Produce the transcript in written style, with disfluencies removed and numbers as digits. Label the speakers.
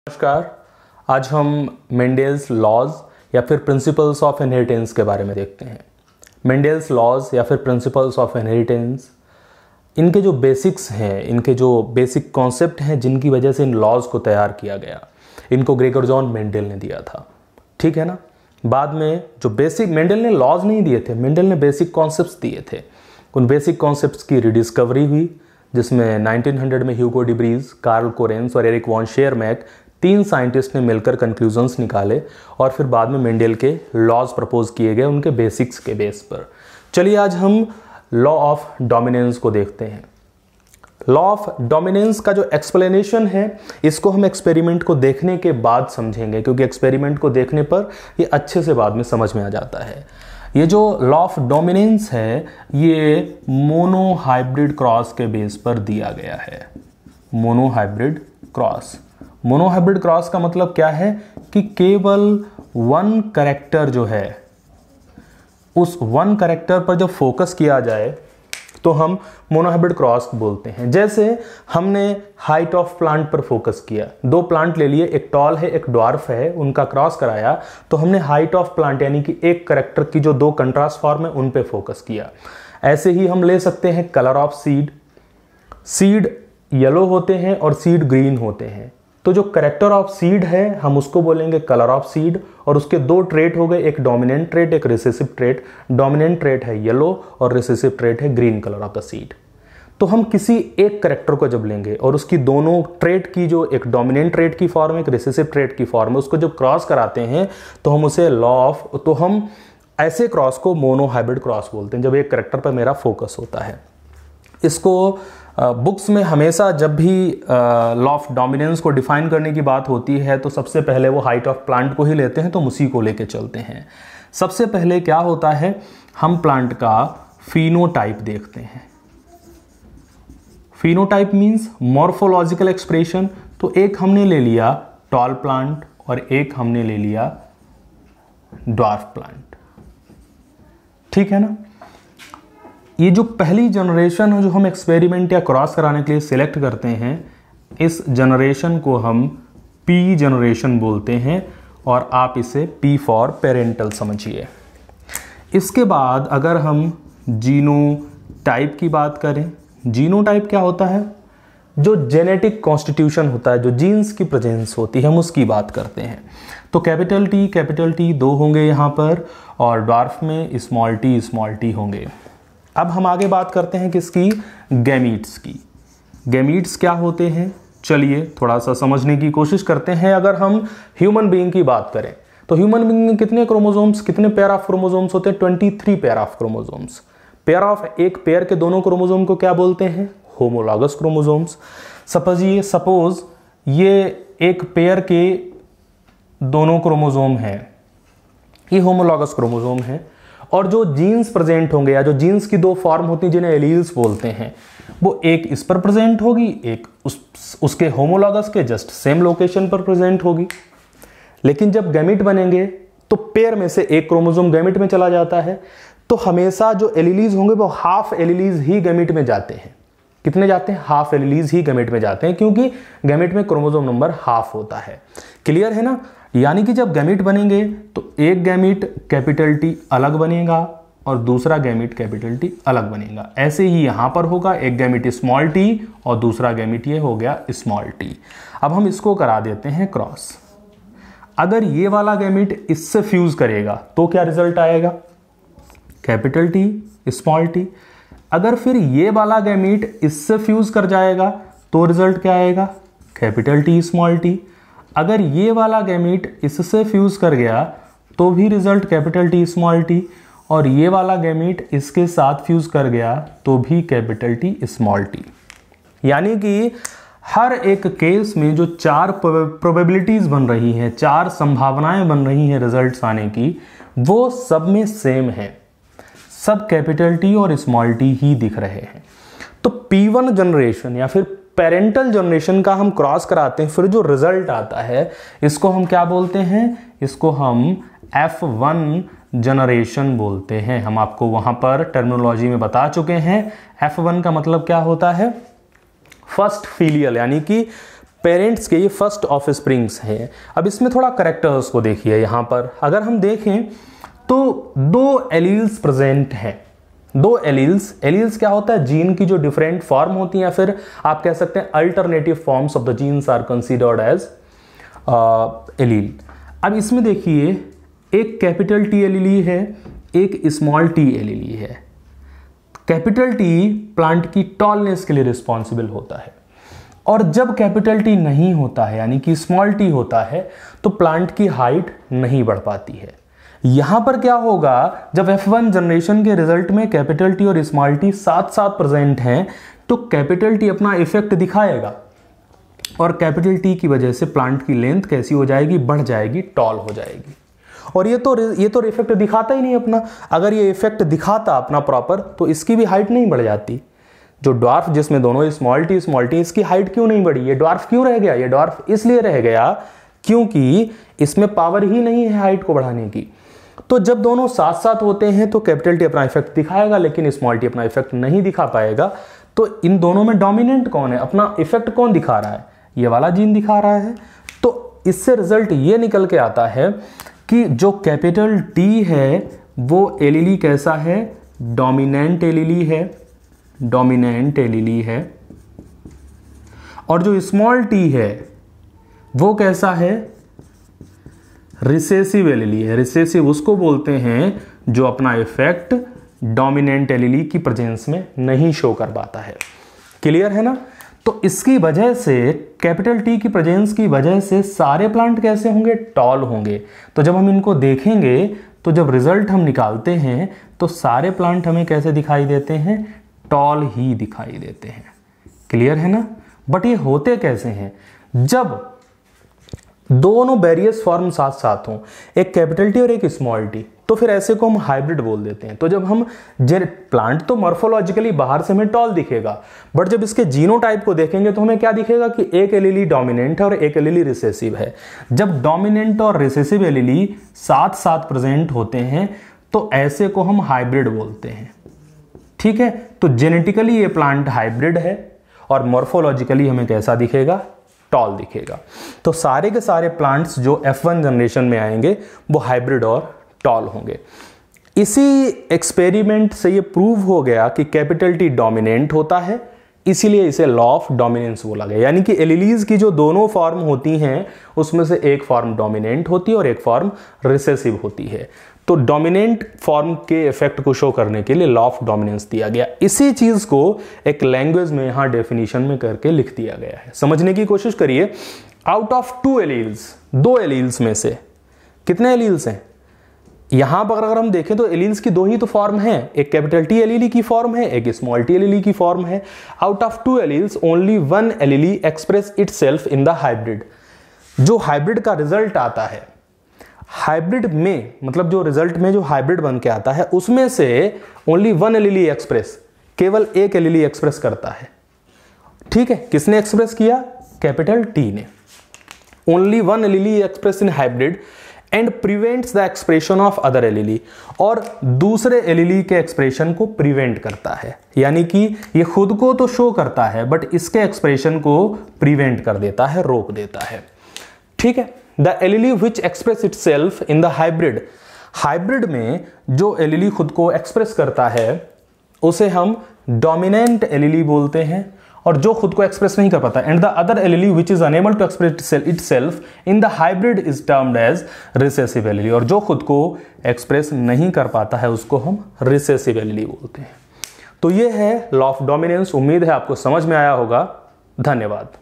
Speaker 1: नमस्कार। आज हम मेंडेल्स लॉज या फिर प्रिंसिपल्स ऑफ इनहेरिटेंस के बारे में देखते हैं। मेंडेल्स लॉज या फिर प्रिंसिपल्स ऑफ इनहेरिटेंस, इनके जो बेसिक्स हैं, इनके जो बेसिक कॉन्सेप्ट हैं जिनकी वजह से इन लॉज को तैयार किया गया, इनको ग्रेगर जॉन मेंडल ने दिया था। ठीक है ना। बाद में जो बेसिक, मेंडल ने लॉज नहीं दिए थे, मेंडल ने बेसिक कॉन्सेप्ट्स दिए थे। उन बेसिक कॉन्सेप्ट्स की रिडिस्कवरी हुई, जिसमें 1900 में ह्यूगो डिब्रीज, कार्ल कोरेंस और एरिक वॉन शेयरमैक, तीन साइंटिस्ट ने मिलकर कंक्लूजन्स निकाले और फिर बाद में मेंडल के लॉज प्रपोज किए गए उनके बेसिक्स के बेस पर। चलिए आज हम लॉ ऑफ डोमिनेंस को देखते हैं। लॉ ऑफ डोमिनेंस का जो एक्सप्लेनेशन है, इसको हम एक्सपेरिमेंट को देखने के बाद समझेंगे, क्योंकि एक्सपेरिमेंट को देखने पर ये अच्छे से बाद में समझ में आ जाता है। ये जो लॉ ऑफ डोमिनेंस है, ये मोनोहाइब्रिड क्रॉस के बेस पर दिया गया है। Monohybrid cross. मोनोहाइब्रिड क्रॉस का मतलब क्या है कि केवल वन कैरेक्टर जो है, उस वन कैरेक्टर पर जब फोकस किया जाए तो हम मोनोहाइब्रिड क्रॉस बोलते हैं। जैसे हमने हाइट ऑफ प्लांट पर फोकस किया, दो प्लांट ले लिए, एक टॉल है एक ड्वार्फ है, उनका क्रॉस कराया तो हमने हाइट ऑफ प्लांट यानी कि एक कैरेक्टर की जो दो कंट्रास्ट फॉर्म है उन पे फोकस किया। ऐसे ही हम ले सकते हैं colour of seed. Seed yellow होते हैं और सीड ग्रीन होते हैं, तो जो कैरेक्टर ऑफ सीड है हम उसको बोलेंगे कलर ऑफ सीड, और उसके दो ट्रेट हो गए, एक डोमिनेंट ट्रेट एक रिसेसिव ट्रेट। डोमिनेंट ट्रेट है येलो और रिसेसिव ट्रेट है green colour of the seed. तो हम किसी एक कैरेक्टर को जब लेंगे और उसकी दोनों ट्रेट की, जो एक डोमिनेंट ट्रेट की फॉर्म है एक रिसेसिव ट्रेट की फॉर्म है, उसको जब क्रॉस कराते हैं तो हम उसे तो हम ऐसे क्रॉस को मोनोहाइब्रिड क्रॉस बोलते हैं, जब एक कैरेक्टर पर मेरा फोकस होता है। इसको बुक्स में हमेशा जब भी लॉ ऑफ डोमिनेंस को डिफाइन करने की बात होती है तो सबसे पहले वो हाइट ऑफ प्लांट को ही लेते हैं, तो हम उसी को लेके चलते हैं। सबसे पहले क्या होता है, हम प्लांट का फिनोटाइप देखते हैं। Phenotype means morphological expression. तो एक हमने ले लिया टॉल प्लांट और एक हमने ले लिया ड्वार्फ प्लांट। ठीक है ना। ये जो पहली जनरेशन है जो हम एक्सपेरिमेंट या क्रॉस कराने के लिए सिलेक्ट करते हैं, इस जनरेशन को हम पी जनरेशन बोलते हैं, और आप इसे पी फॉर पेरेंटल समझिए। इसके बाद अगर हम जीनोटाइप की बात करें, जीनोटाइप क्या होता है, जो जेनेटिक कॉन्स्टिट्यूशन होता है, जो जीन्स की प्रेजेंस होती है, हम उसकी बात करते हैं। तो कैपिटल टी दो होंगे यहाँ पर, और ड्वार्फ में स्मॉल टी होंगे। अब हम आगे बात करते हैं किसकी, गैमीट्स की। गैमीट्स क्या होते हैं, चलिए थोड़ा सा समझने की कोशिश करते हैं। अगर हम ह्यूमन बीइंग की बात करें तो ह्यूमन बीइंग में कितने क्रोमोसोम्स, कितने पेयर ऑफ क्रोमोसोम्स होते हैं, 23 pair of chromosomes. Pair of, एक पेयर के दोनों क्रोमोसोम को क्या बोलते हैं, होमोलॉगस क्रोमोसोम्स। सपोज ये एक पेयर के दोनों क्रोमोसोम हैं, ये होमोलॉगस क्रोमोसोम है, और जो जीन्स प्रेजेंट होंगे या जो जीन्स की दो फॉर्म होती हैं जिन्हें एलील्स बोलते हैं, वो एक इस पर प्रेजेंट होगी, एक उसके होमोलॉगस के जस्ट सेम लोकेशन पर प्रेजेंट होगी। लेकिन जब गैमीट बनेंगे तो पेयर में से एक क्रोमोसोम गैमीट में चला जाता है, तो हमेशा जो एलीलीज होंगे वो हाफ एलीलीज ही गैमीट में जाते हैं। कितने जाते हैं, हाफ एलीलीज ही गैमीट में जाते हैं, क्योंकि गैमीट में क्रोमोसोम नंबर हाफ होता है। क्लियर है ना। यानी कि जब गैमीट बनेंगे तो एक गैमीट कैपिटल टी अलग बनेगा और दूसरा गैमीट कैपिटल टी अलग बनेगा। ऐसे ही यहां पर होगा, एक गैमीट स्मॉल टी और दूसरा गैमीट ये हो गया स्मॉल टी। अब हम इसको करा देते हैं क्रॉस। अगर ये वाला गैमीट इससे फ्यूज करेगा तो क्या रिजल्ट आएगा, कैपिटल टी स्मॉल टी। अगर फिर ये वाला गैमीट इससे फ्यूज कर जाएगा तो रिजल्ट क्या आएगा, कैपिटल टी स्मॉल टी। अगर ये वाला गैमीट इससे फ्यूज कर गया तो भी result capital T small T, और ये वाला गैमीट इसके साथ फ्यूज कर गया तो भी कैपिटल टी स्मॉल टी। यानी कि हर एक केस में जो चार प्रोबेबिलिटीज बन रही हैं, चार संभावनाएं बन रही हैं रिजल्ट्स आने की, वो सब में सेम है, सब कैपिटल टी और स्मॉल टी ही दिख रहे हैं। तो P1 जनरेशन या फिर पेरेंटल जनरेशन का हम क्रॉस कराते हैं, फिर जो रिजल्ट आता है इसको हम क्या बोलते हैं, इसको हम F1 जनरेशन बोलते हैं। हम आपको वहां पर टर्मिनोलॉजी में बता चुके हैं। F1 का मतलब क्या होता है, फर्स्ट फीलियल, यानी कि पेरेंट्स के ये फर्स्ट ऑफ स्प्रिंग्स हैं। अब इसमें थोड़ा करेक्टर्स को देखिए। यहाँ पर अगर हम देखें तो दो एलील्स प्रेजेंट हैं। दो एलील्स क्या होता है, जीन की जो डिफरेंट फॉर्म होती हैं, या फिर आप कह सकते हैं alternative forms of the genes are considered as allele. अब इसमें देखिए एक कैपिटल टी एलीली है, एक स्मॉल टी एलीली है। कैपिटल टी प्लांट की टॉलनेस के लिए रिस्पॉन्सिबल होता है, और जब कैपिटल टी नहीं होता है यानी कि स्मॉल टी होता है तो प्लांट की हाइट नहीं बढ़ पाती है। यहां पर क्या होगा, जब F1 जनरेशन के रिजल्ट में कैपिटल टी और स्मॉल टी साथ साथ प्रेजेंट हैं तो कैपिटल टी अपना इफेक्ट दिखाएगा, और कैपिटल टी की वजह से प्लांट की लेंथ कैसी हो जाएगी, बढ़ जाएगी, टॉल हो जाएगी। और ये तो इफेक्ट दिखाता ही नहीं अपना। अगर ये इफेक्ट दिखाता अपना प्रॉपर तो इसकी भी हाइट नहीं बढ़ जाती। जो ड्वार्फ जिसमें दोनों स्मॉल टी, इसकी हाइट क्यों नहीं बढ़ी, ये ड्वार्फ क्यों रह गया? ये ड्वार्फ इसलिए रह गया क्योंकि इसमें पावर ही नहीं है हाइट को बढ़ाने की। तो जब दोनों साथ साथ होते हैं तो कैपिटल टी अपना इफेक्ट दिखाएगा, लेकिन स्मॉल टी अपना इफेक्ट नहीं दिखा पाएगा। तो इन दोनों में डोमिनेंट कौन है, अपना इफेक्ट कौन दिखा रहा है? ये वाला जीन दिखा रहा है। तो इससे रिजल्ट ये निकल के आता है कि जो कैपिटल टी है वो एलीली कैसा है, डोमिनेंट एलीली है, डोमिनेंट एलीली है। और जो स्मॉल टी है वो कैसा है, रिसेसिव एलीली है। रिसेसिव उसको बोलते हैं जो अपना इफेक्ट डोमिनेंट एलीली की प्रेजेंस में नहीं शो कर पाता है। क्लियर है ना? तो इसकी वजह से, कैपिटल टी की प्रेजेंस की वजह से सारे प्लांट कैसे होंगे, टॉल होंगे। तो जब हम इनको देखेंगे तो जब रिजल्ट हम निकालते हैं तो सारे प्लांट हमें कैसे दिखाई देते हैं, टॉल ही दिखाई देते हैं। क्लियर है ना? बट ये होते कैसे हैं, जब दोनों वेरियस फॉर्म साथ साथ हों, एक कैपिटल टी और एक स्मॉल टी, तो फिर ऐसे को हम हाइब्रिड बोल देते हैं। तो जब हम प्लांट तो मॉर्फोलॉजिकली बाहर से हमें टॉल दिखेगा, बट जब इसके जीनोटाइप को देखेंगे तो हमें क्या दिखेगा कि एक एलीली डोमिनेंट है और एक एलीली रिसेसिव है। जब डोमिनेंट और रिसेसिव एलीली साथ साथ प्रेजेंट होते हैं तो ऐसे को हम हाइब्रिड बोलते हैं। ठीक है, तो जेनेटिकली ये प्लांट हाइब्रिड है और मॉर्फोलॉजिकली हमें कैसा दिखेगा, टॉल दिखेगा। तो सारे के सारे प्लांट्स जो F1 जनरेशन में आएंगे वो हाइब्रिड और टॉल होंगे। इसी एक्सपेरिमेंट से ये प्रूव हो गया कि कैपिटल टी डोमिनेंट होता है, इसीलिए इसे लॉ ऑफ डोमिनेंस बोला गया। यानी कि एलीलीज की जो दोनों फॉर्म होती हैं उसमें से एक फॉर्म डोमिनेंट होती है और एक फॉर्म रिसेसिव होती है। तो डोमिनेंट फॉर्म के इफेक्ट को शो करने के लिए लॉ ऑफ डोमिनेंस दिया गया। इसी चीज को एक लैंग्वेज में यहां डेफिनेशन में करके लिख दिया गया है। समझने की कोशिश करिए। आउट ऑफ टू एलील्स, दो एलील्स में से कितने एलील्स हैं? यहां पर अगर हम देखें तो एलील्स की दो ही तो फॉर्म है, एक कैपिटल टी एलीली की फॉर्म है, एक स्मॉल टी एलीली की फॉर्म है। Out of two alleles only one allele express itself in the hybrid. जो हाइब्रिड का रिजल्ट आता है, हाइब्रिड में मतलब जो रिजल्ट में जो हाइब्रिड बन के आता है उसमें से ओनली वन एलीली एक्सप्रेस, केवल एक एलीली एक्सप्रेस करता है। ठीक है, किसने एक्सप्रेस किया? कैपिटल टी ने। Only one allele express in hybrid and prevents the expression of other allele, और दूसरे एलीली के एक्सप्रेशन को प्रिवेंट करता है। यानी कि ये खुद को तो शो करता है बट इसके एक्सप्रेशन को प्रिवेंट कर देता है, रोक देता है। ठीक है, the allele which express itself in the hybrid, hybrid में जो एलीली खुद को एक्सप्रेस करता है उसे हम डोमिनेंट एलीली बोलते हैं, और जो खुद को एक्सप्रेस नहीं कर पाता, and the other allele which is unable to express itself in the hybrid is termed as recessive allele, और जो खुद को एक्सप्रेस नहीं कर पाता है उसको हम रिसेसिव एलीली बोलते हैं। तो ये है लॉ ऑफ डोमिनेंस। उम्मीद है आपको समझ में आया होगा। धन्यवाद।